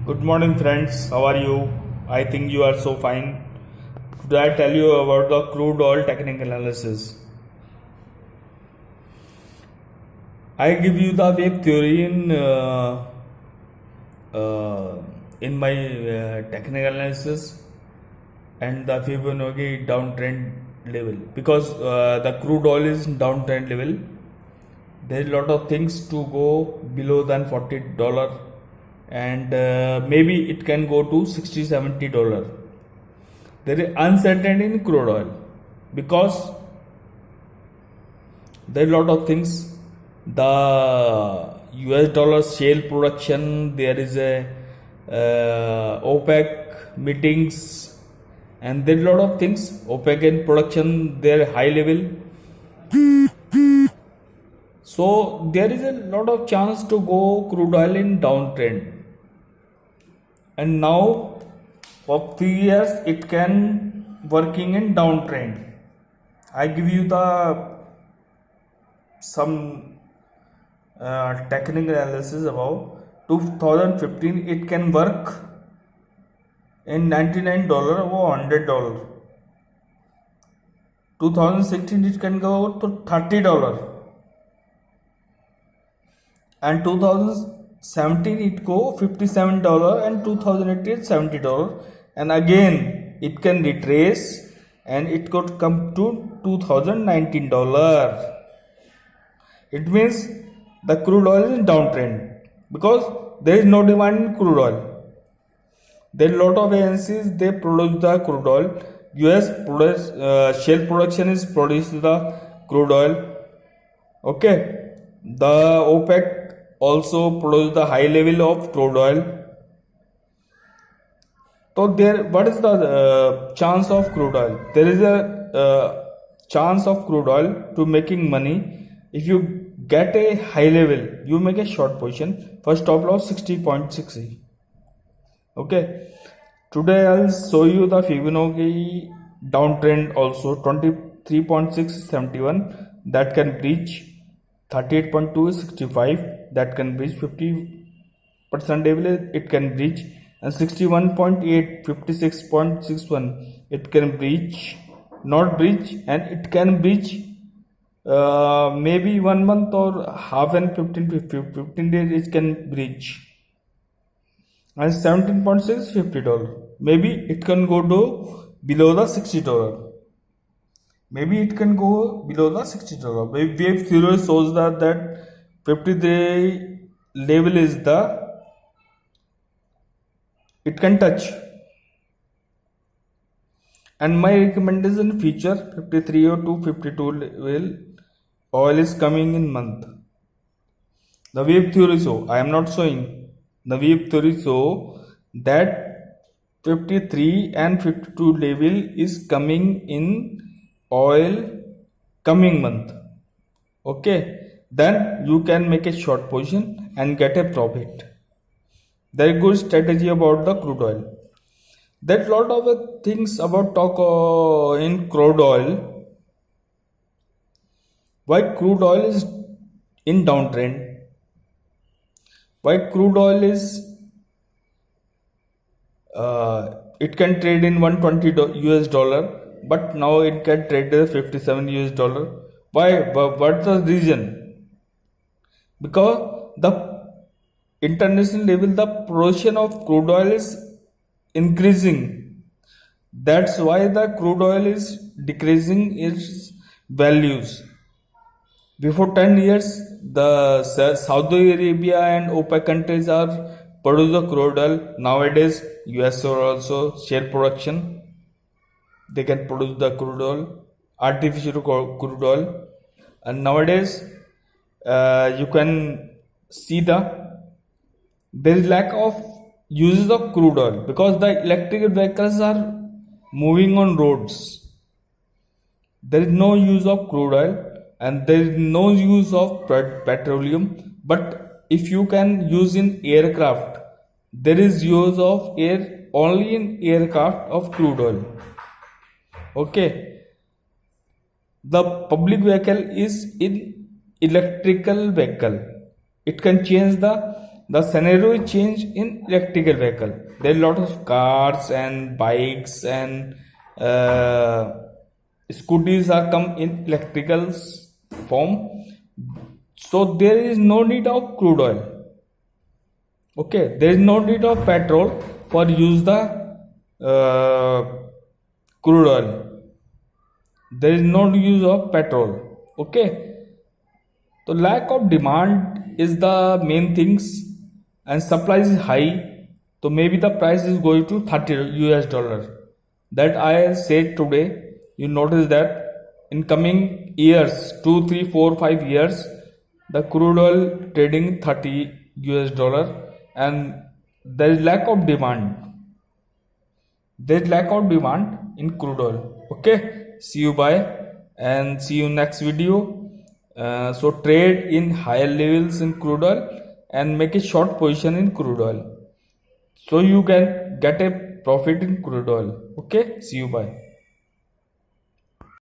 Good morning, friends. How are you? I think you are so fine. Today I tell you about the crude oil technical analysis. I give you the wave theory uh, in my technical analysis and the Fibonacci downtrend level because the crude oil is downtrend level. There is a lot of things to go below than $40 and maybe it can go to $60-70. There is uncertainty in crude oil because there are a lot of things. The US dollar shale production, there is a OPEC meetings, and there are a lot of things. OPEC in production, their high level. So there is a lot of chance to go crude oil in downtrend. And now for 3 years it can working in downtrend. I give you the some technical analysis about 2015 it can work in $99 or $100. 2016 it can go to $30 and 2017 it go $57 and 2018 $70 and again it can retrace and it could come to $2019. It means the crude oil is in downtrend because there is no demand in crude oil. There are a lot of agencies, they produce the crude oil. US shale production is produce the crude oil. Okay, the OPEC also produce the high level of crude oil. So there, what is the chance of crude oil? There is a chance of crude oil to making money. If you get a high level, you make a short position. First stop loss 60.60. Okay. Today I'll show you the Fibonacci downtrend also 23.671 that can breach 38.2 is 65 that can breach 50% level it can breach and 61.8 56.61 it can breach not breach and it can breach maybe 1 month or half and 15 days it can breach and 17.6 $50. Maybe it can go to below the $60. Maybe it can go below the $60. Wave theory shows that 53 level is the it can touch. And my recommendation feature 53 or 252 level oil is coming in month. The wave theory show I am not showing. The wave theory show that 53 and 52 level is coming in oil coming month. Okay, then you can make a short position and get a profit. Very good strategy about the crude oil. That lot of things about talk in crude oil. Why crude oil is in downtrend? Why crude oil is it can trade in $120 but now it can trade $57. Why? What's the reason? Because the international level the production of crude oil is increasing. That's why the crude oil is decreasing its values. Before 10 years, the Saudi Arabia and OPEC countries are produce the crude oil. Nowadays, US are also share production. They can produce the crude oil, artificial crude oil. And nowadays, you can see there is lack of uses of crude oil because the electric vehicles are moving on roads. There is no use of crude oil and there is no use of petroleum, but if you can use in aircraft, there is use of air only in aircraft of crude oil. Okay, the public vehicle is in electrical vehicle. It can change the the scenario is changed in electrical vehicle. There are a lot of cars and bikes and scooters are come in electrical form, so there is no need of crude oil. Okay, there is no need of petrol for use the uh, crude oil. There is no use of petrol. Okay, so lack of demand is the main things and supply is high, so maybe the price is going to 30 US dollar. That I said today. You notice that in coming years, 2 3 4 5 years, the crude oil trading 30 US dollar, and there is lack of demand. There is lack of demand in crude oil. Okay, see you, bye, and see you next video. So trade in higher levels in crude oil and make a short position in crude oil, so you can get a profit in crude oil. Okay, see you, bye.